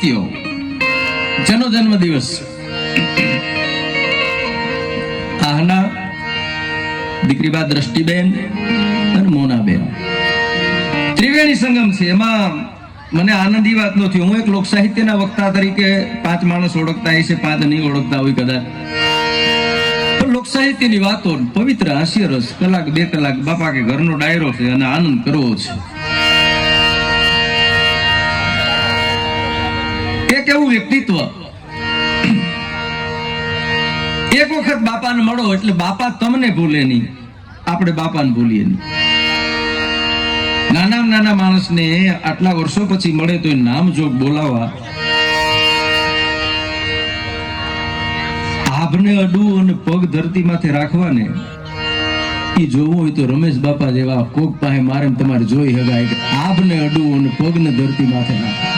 સત્યો, જેનો જન્મ દિવસ આહના દીકરી બા દ્રષ્ટિબેન અને મોનાબેન ત્રિવેણી સંગમ છે. એમાં મને આનંદ એ વાત નથી, હું એક લોક સાહિત્યના વક્તા તરીકે 5 માણસ ઓળખતા હશે, 5 નહીં ઓળખતા હોય કદાચ, પણ લોક સાહિત્યની વાતો પવિત્ર હાસ્યરસ કલાક 2 કલાક બાપા કે ઘરનો ડાયરો છે અને આનંદ કરવો છે. એક એવું વ્યક્તિત્વ, એક વખત બાપાને મળો એટલે બાપા તમને ભૂલે નહીં, આપણે બાપાને ભૂલીએ નહીં. નાના માણસને આટલા વર્ષો પછી મળે તો નામ જોગ બોલાવા, આભને અડવું અને પગ ધરતી માથે રાખવાને એ જોવું હોય તો રમેશ બાપા જેવા કોક પાસે મારે તમારે જોઈ હગાય કે આભને અડવું અને પગને ધરતી માથે રાખવા.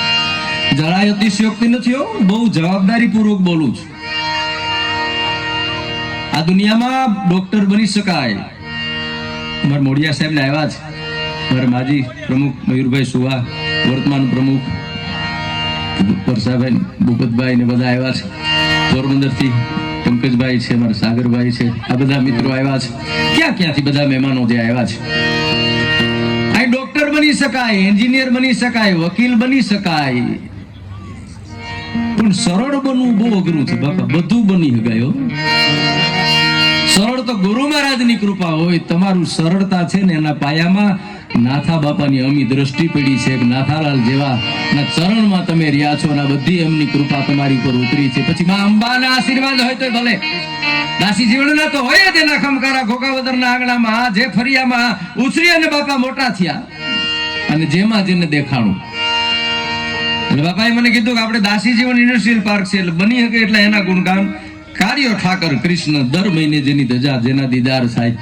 જરાય અતિશયોક્તિ નથી, બહુ જવાબદારી પૂર્વક બોલું છું. આ દુનિયામાં ડોક્ટર બની શકાય. અમારા મોડિયા સાહેબ ને આવ્યા છે, મારા માજી પ્રમુખ મયુરભાઈ સુવા, વર્તમાન પ્રમુખ પરસાભાઈ, ભૂપતભાઈ ને બધા આવ્યા છે. પોરબંદર થી પંકજભાઈ છે, મારા સાગરભાઈ છે, આ બધા મિત્રો આવ્યા છે. ક્યાંથી બધા મહેમાનો જે આવ્યા છે. અહીં ડોક્ટર બની શકાય, એન્જિનિયર બની શકાય, વકીલ બની શકાય, પણ સરળ બનવું બહુ અઘરું છે બાપા. બધું બની શકાય. સરળ તો ગુરુ મહારાજની કૃપા હોય. તમારું સરળતા છે ને એના પાયામાં નાથા બાપાની અમી દ્રષ્ટિ પડી છે. નાથાલાલ જેવા ના ચરણમાં તમે રહ્યા છો અને બધી એમની કૃપા તમારી ઉપર ઉતરી છે. પછી માં અંબાના આશીર્વાદ હોય તો ભલે, દાસી જીવનના તો હોય જ. એના ખમકારા ઘોઘાવદરના આંગણામાં જે ફરિયામાં ઉછરી અને બાપા મોટા થયા અને જેમાં જેને દેખાણું. એટલે બાપાએ મને કીધું કે આપણે દાસી જીવન ઇન્ડસ્ટ્રીયલ પાર્ક છે એટલે બની શકે એટલે એના ગુણગાન કાર્યો ઠાકર કૃષ્ણ દર મહિને જેની ધજા જેના દીદાર થાય.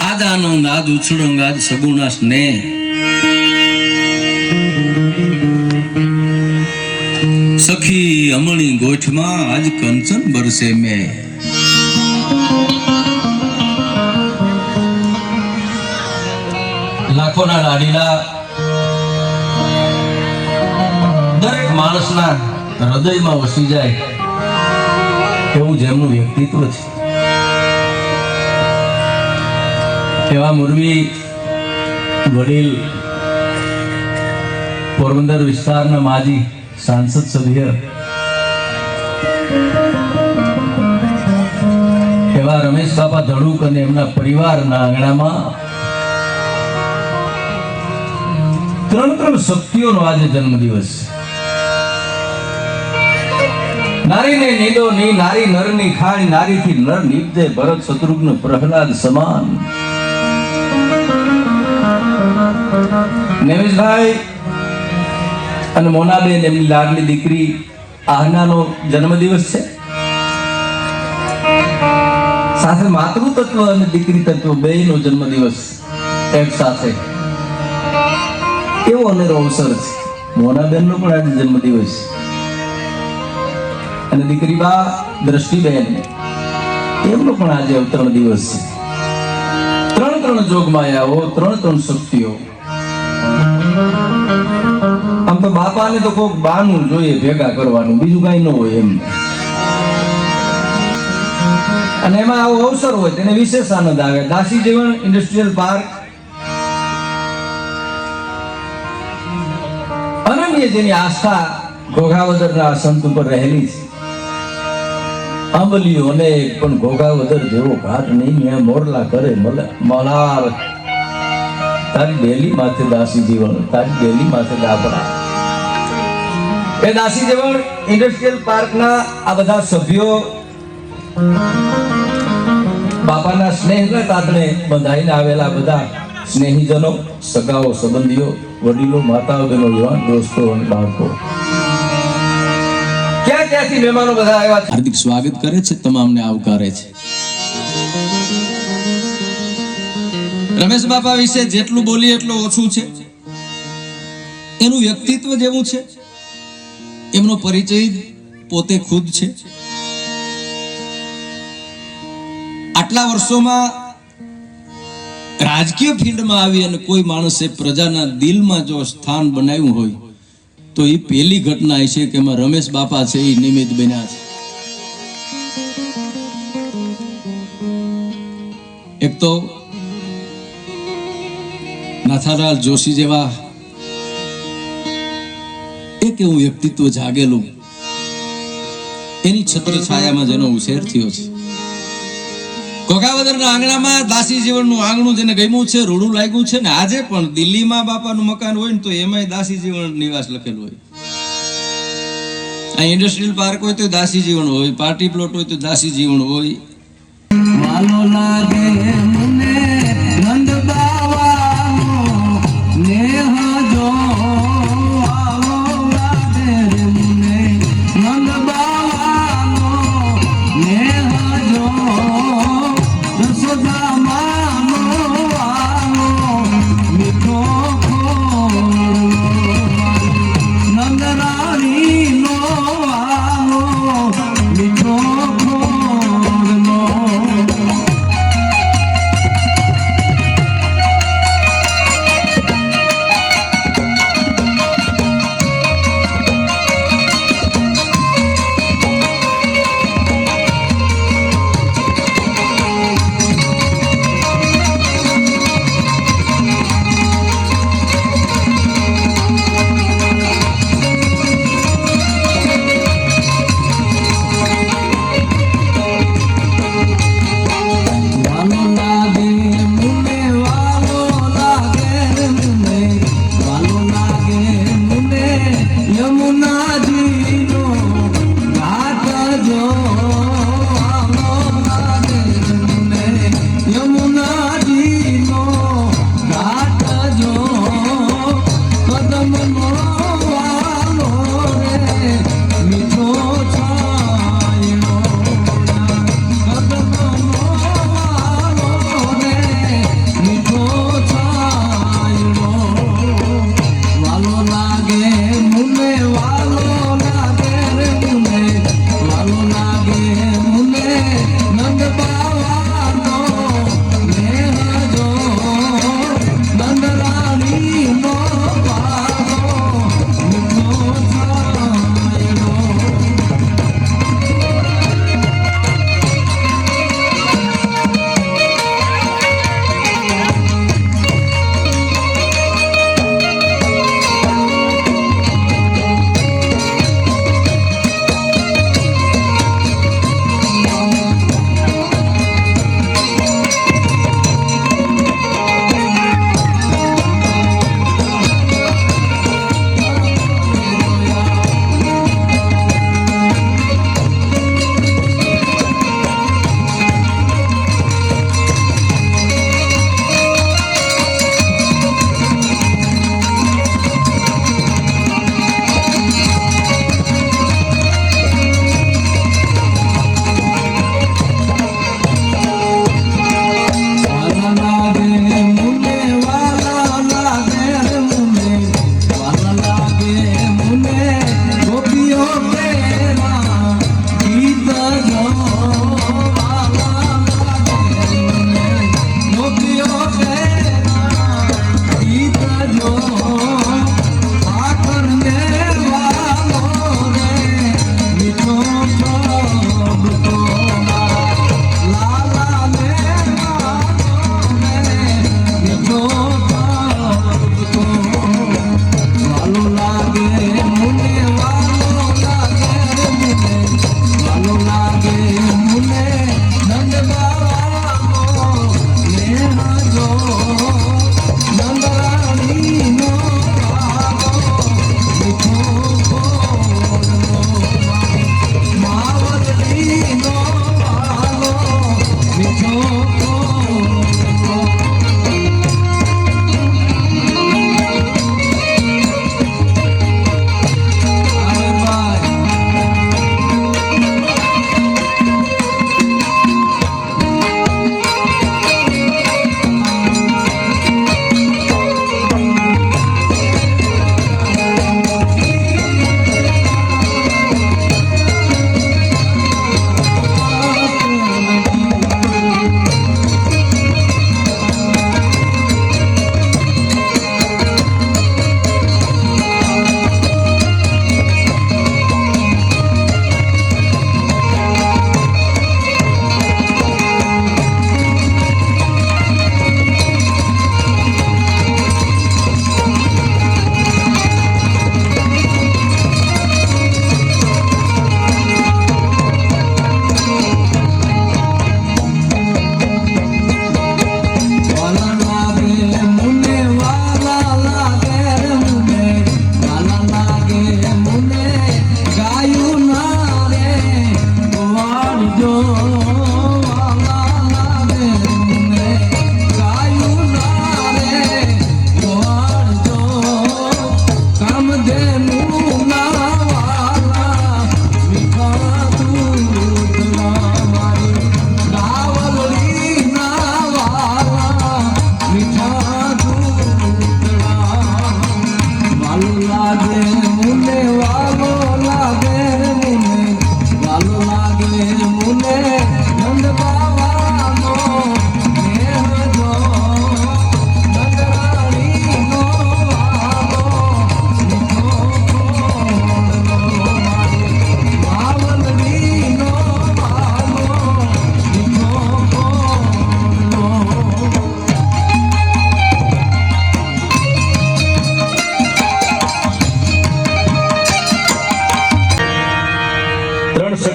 આજ આનંદ, આજ ઉછળંગ, આજ સગુણા સ્નેહ, સખી અમણી ગોઠમાં આજ કંચન બરસે મેં. લાખોના લાડીલા દરેક માણસના હૃદયમાં વસી જાય એવું જેમનું વ્યક્તિત્વ છે. એવા મોરબી વડીલ પોરબંદર વિસ્તારના માજી સાંસદ સભ્ય એવા રમેશ બાપા ધડુક અને એમના પરિવારના આંગણામાં 3 શક્તિઓનો આજે જન્મદિવસ. નારીને નીલો ની, નારી નરની ખાણી, નારીથી નર નીપજે ભરત શત્રુઘ્ન પ્રહલાદ સમાન. નેમિષભાઈ અને મોનાબેન એમની લાડલી દીકરી આહનાનો જન્મદિવસ છે. સાથે માતૃતત્વ અને દીકરી તત્વ બેયનો જન્મદિવસ એક સાથે. એવો અનેરો અવસર છે. મોનાબેનનો પણ આજે જન્મદિવસ અને દીકરી બા દ્રષ્ટિબેન એમનો પણ આજે અવતરણ દિવસ છે. 3 જોગમાયાઓ, 3 શક્તિઓ. આમ તો બાપાને તો કોક બાનું જોઈએ ભેગા કરવાનું, બીજું કઈ ન હોય એમ. અને એમાં આવો અવસર હોય તેને વિશેષ આનંદ આવે. દાસી જીવન ઇન્ડસ્ટ્રીયલ પાર્ક અનન્ય જેની આસ્થા ઘોઘાવદરના સંત ઉપર રહેલી છે. આંબલીઓ અનેક પણ ઘોઘાવદર જેવો ઘાટ નહીં. મોરલા કરે મલાર. તારી ડેલી માથે દાસી જીવન, તારી ડેલી માથે દાપડા. એ દાસી જીવન ઇન્ડસ્ટ્રીયલ પાર્કના આ બધા સભ્યો બાપાના સ્નેહને તાતણે બંધાઈને આવેલા બધા સ્નેહીજનો, સગાઓ, સંબંધીઓ, વડીલો, માતાઓ, બહેનો, યુવાન દોસ્તો અને બાળકો, ક્યાંથી મહેમાનો બધા આવ્યા છે, હાર્દિક સ્વાગત કરે છે, તમામને આવકારે છે. રમેશ બાપા વિશે જેટલું બોલીએ એટલું ઓછું છે. એનું વ્યક્તિત્વ જેવું છે, એમનો પરિચય પોતે ખુદ છે. આટલા વર્ષોમાં રાજકીય ફિલ્ડમાં આવી અને કોઈ માણસે પ્રજાના દિલમાં જો સ્થાન બનાવ્યું હોય તો એ પહેલી ઘટના છે કે એમાં રમેશ બાપા છે એ નિમિત્ત બન્યા છે. એક તો નાથાલાલ જોશી જેવા એક એવું વ્યક્તિત્વ જાગેલું, એની છત્ર છાયામાં જેનો ઉછેર થયો છે. કોકાવદરના આંગણામાં દાસી જીવનનું આંગણું જેને ગમ્યું છે, રૂડું લાગ્યું છે ને આજે પણ દિલ્હીમાં બાપાનું મકાન હોય ને તો એમાંય દાસી જીવન નિવાસ લખેલું હોય. આ ઇન્ડસ્ટ્રીયલ પાર્ક હોય તો દાસી જીવન હોય, પાર્ટી પ્લોટ હોય તો દાસી જીવન હોય. વાલો લાગે મને નંદ બાવાનો નેહ જો વાલો લાગે મને નંદ બાવાનો નેહ જો રસોદા માનો આનો મીઠો ખોળો નંદ રાણી નો આનો મીઠો ખોળો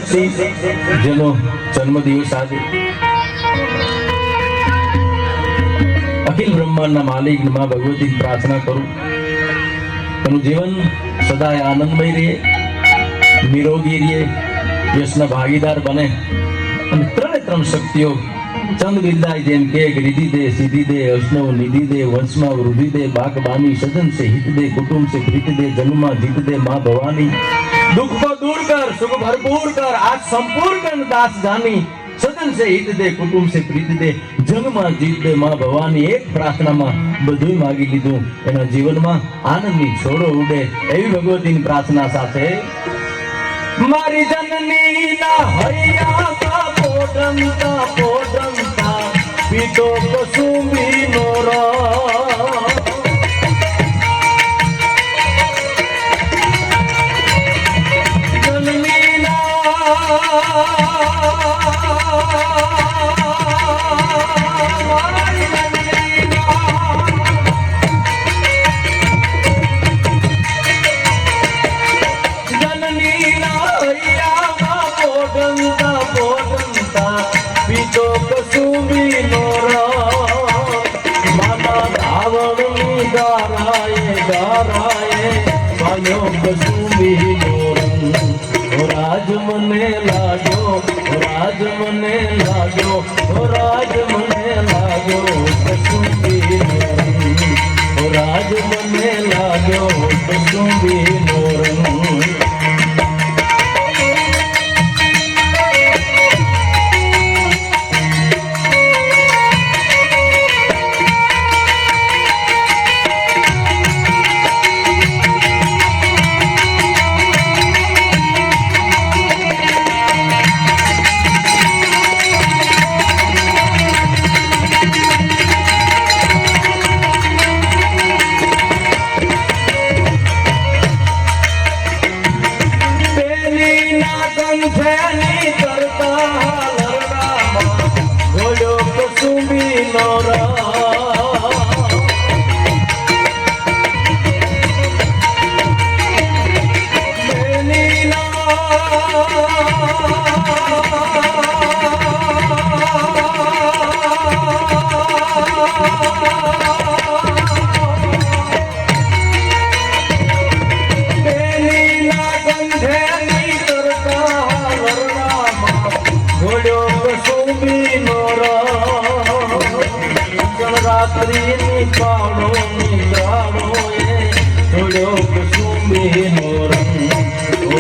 ભરતસિંહ જેનો જન્મદિવસ આજે અખિલ બ્રહ્માંડના માલિક માં ભગવતી પ્રાર્થના કરું એનું જીવન સદાય આનંદમય રહે, નિરોગી રહે, યશના ભાગીદાર બને અને ત્રણ શક્તિઓ ચંદ બિરદાય જેમ કે રિધિ દે, સિદ્ધિ દે, અષ્ણવ નિધિ દે, વંશમાં વૃદ્ધિ દે, બાગબાની સજન से हित दे, कुटुंब से प्रीत दे, जन्म जीत दे माँ भवानी, दुख को दूर कर सुख भरपूर कर आज संपूर्ण दास जानी, सजन से हित दे, कुटुंब से प्रीत दे, જન્મમાં જીત દે માં ભવાની. એક પ્રાર્થનામાં બધું માગી લીધું. એના જીવનમાં આનંદની છોડો ઉડે એવી ભગવતીની પ્રાર્થના સાથે મારી જનની ના હૈયા કા પોડમતા પોડમતા પીતો કસુંબી નોરા જનની રાજ મને લાગ્યો, રાજ મને લાગ્યો, રાજ મને લાગ્યો કસુંબી નોરંગ, રાજ મને લાગ્યો કસુંબી નોરંગ.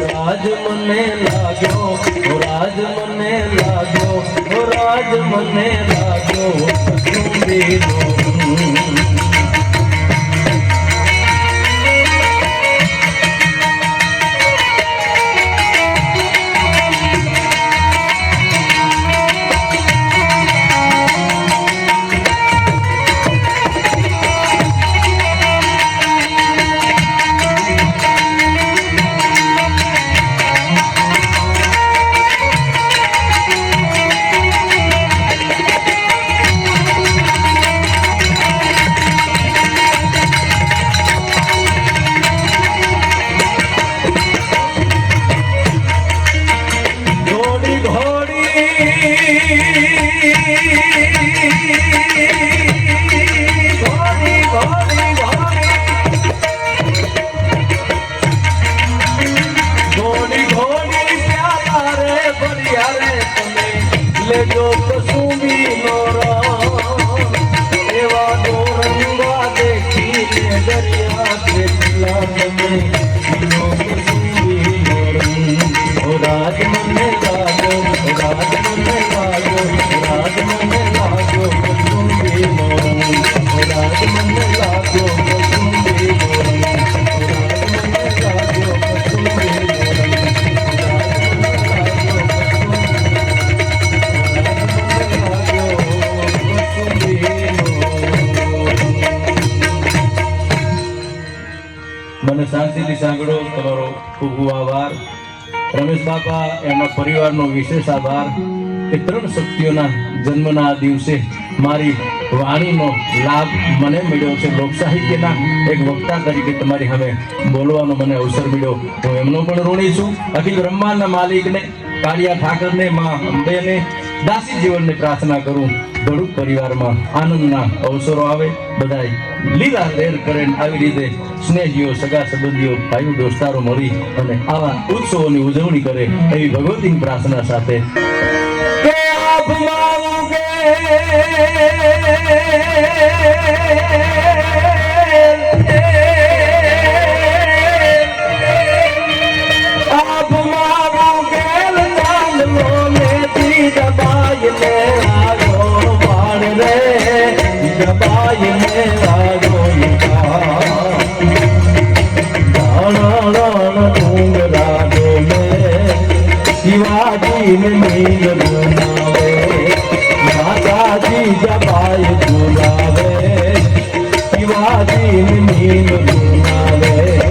રાજ મને લાગ્યો, રાજ મને લાગ્યો, રાજ મને લાગ્યો કસુંબી નોરંગ. લેજો કસુંબી નોરંગ, એવા નોરંગા દેખીને દરિયા કેટલા તમે લો કસુંબી નોરંગ. રાજ મને લાગ્યો, રાજ મને લાગ્યો, રાજ મને લાગ્યો કસુંબી નોરંગ, રાજ મને લાગ્યો કસુંબી નોરંગ, રાજ મને લાગ્યો કસુંબી નોરંગ. મને શાંતિથી સાંભળો, તમારો ખૂબ ખૂબ આભાર. રમેશ બાપા એમના પરિવારનો વિશેષ આભાર કે ત્રણ શક્તિઓના જન્મના દિવસે મારી વાણીનો લાભ મને મળ્યો છે. લોક સાહિત્યના એક વક્તા તરીકે તમારી સામે બોલવાનો મને અવસર મળ્યો. હું એમનો પણ ઋણી છું. અખિલ બ્રહ્માંડના માલિકને કાળિયા ઠાકરને માં અંબેને દાસી જીવનને પ્રાર્થના કરું ધડુક પરિવારમાં આનંદના અવસરો આવે બધાય લીલા લહેર કરે આવી રીતે સ્નેહીઓ સગા સંબંધીઓ ભાઈઓ દોસ્તારો મળી અને આવા ઉત્સવોની ઉજવણી કરે એવી ભગવતીની પ્રાર્થના સાથે કે આપમાં કે शिवाजी में नींद बुलावे माताजी जबाई बुलावे शिवाजी में नींद बुलावे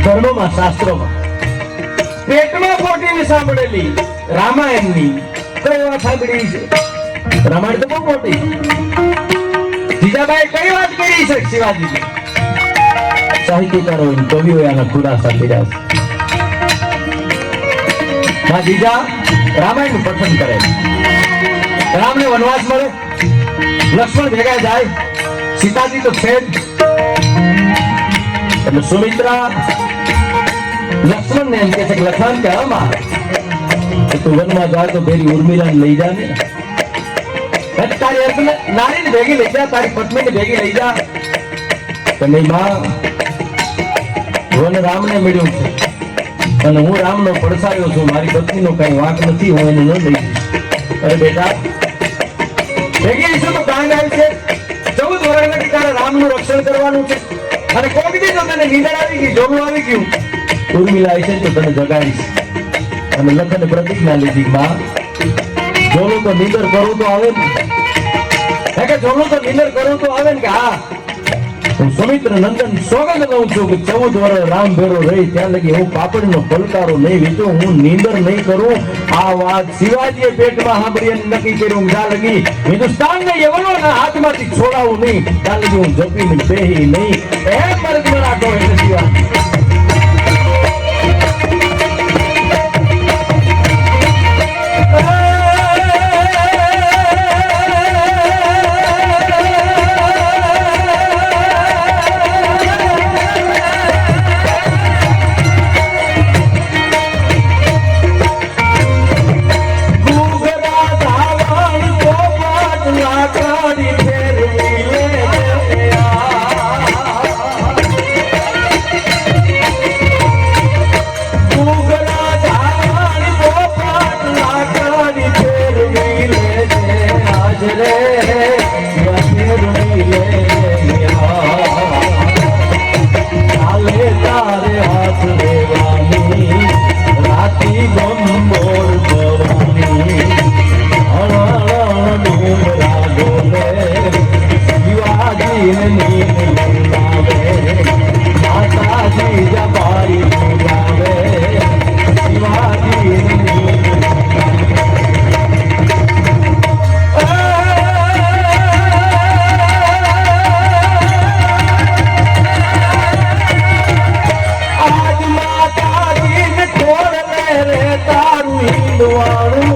ધર્મમાં શાસ્ત્રોમાં પેટમાં પોટીની સાંભળેલી રામાયણની કઈ વાત સાંભળી છે રામાયણ તો બહુ મોટી જીજાબાઈ કઈ વાત કરી છે શિવાજી સાહિત્યકારો કવિઓએ આના ખુલાસા કર્યા છે જીજા રામાયણનું પઠન કરે રામને વનવાસ મળે લક્ષ્મણ ભેગા જાય સીતાજી તો છે એટલે સુમિત્રા લક્ષ્મણ ને એમ કે છે લખન કે અમાર તું વનમાં જાય તો ફેરી ઉર્મિલા લઈ જા ને તારી નારી ને ભેગી લઈ જા તારી પત્ની ને ભેગી લઈ જા તો નહીં માં વન રામ ને મળ્યું છે અને હું રામ નો પડસાયો છું મારી પત્ની નો કઈ વાંક નથી હું એને ન લઈ જઈશ અરે બેટા ભેગી શું તો કાંગ આવી છે 14 વર્ષ તારા રામ નું રક્ષણ કરવાનું છે અને કોઈ બી તો તને નીંદર આવી ગઈ જોગું આવી ગયું ઉર્મિલા છે તો તને જગાડીશ અને લખન પ્રતિજ્ઞા લીધી માં જોલો તો નીંદર કરું તો આવે ને કે જોલો તો નીંદર કરું તો આવે ને કે હા હું સુમિત્ર નંદન સોગંદ લઉં છું કે 14 વર્ષ રામ ભેરો રહી ત્યાં લગી હું પાપડીનો પલકારો નહીં વીચું હું નીંદર નહીં કરું આ વાત શિવાજીએ પેટમાં સાંભળી અને નક્કી કર્યું જ્યાં લગી હિન્દુસ્તાનને યવનોના હાથમાંથી છોડાવું નહીં ત્યાં લગી હું જપીને બેહી નહીં એમ મરદ રાખો એટલે શિવાજી વાળું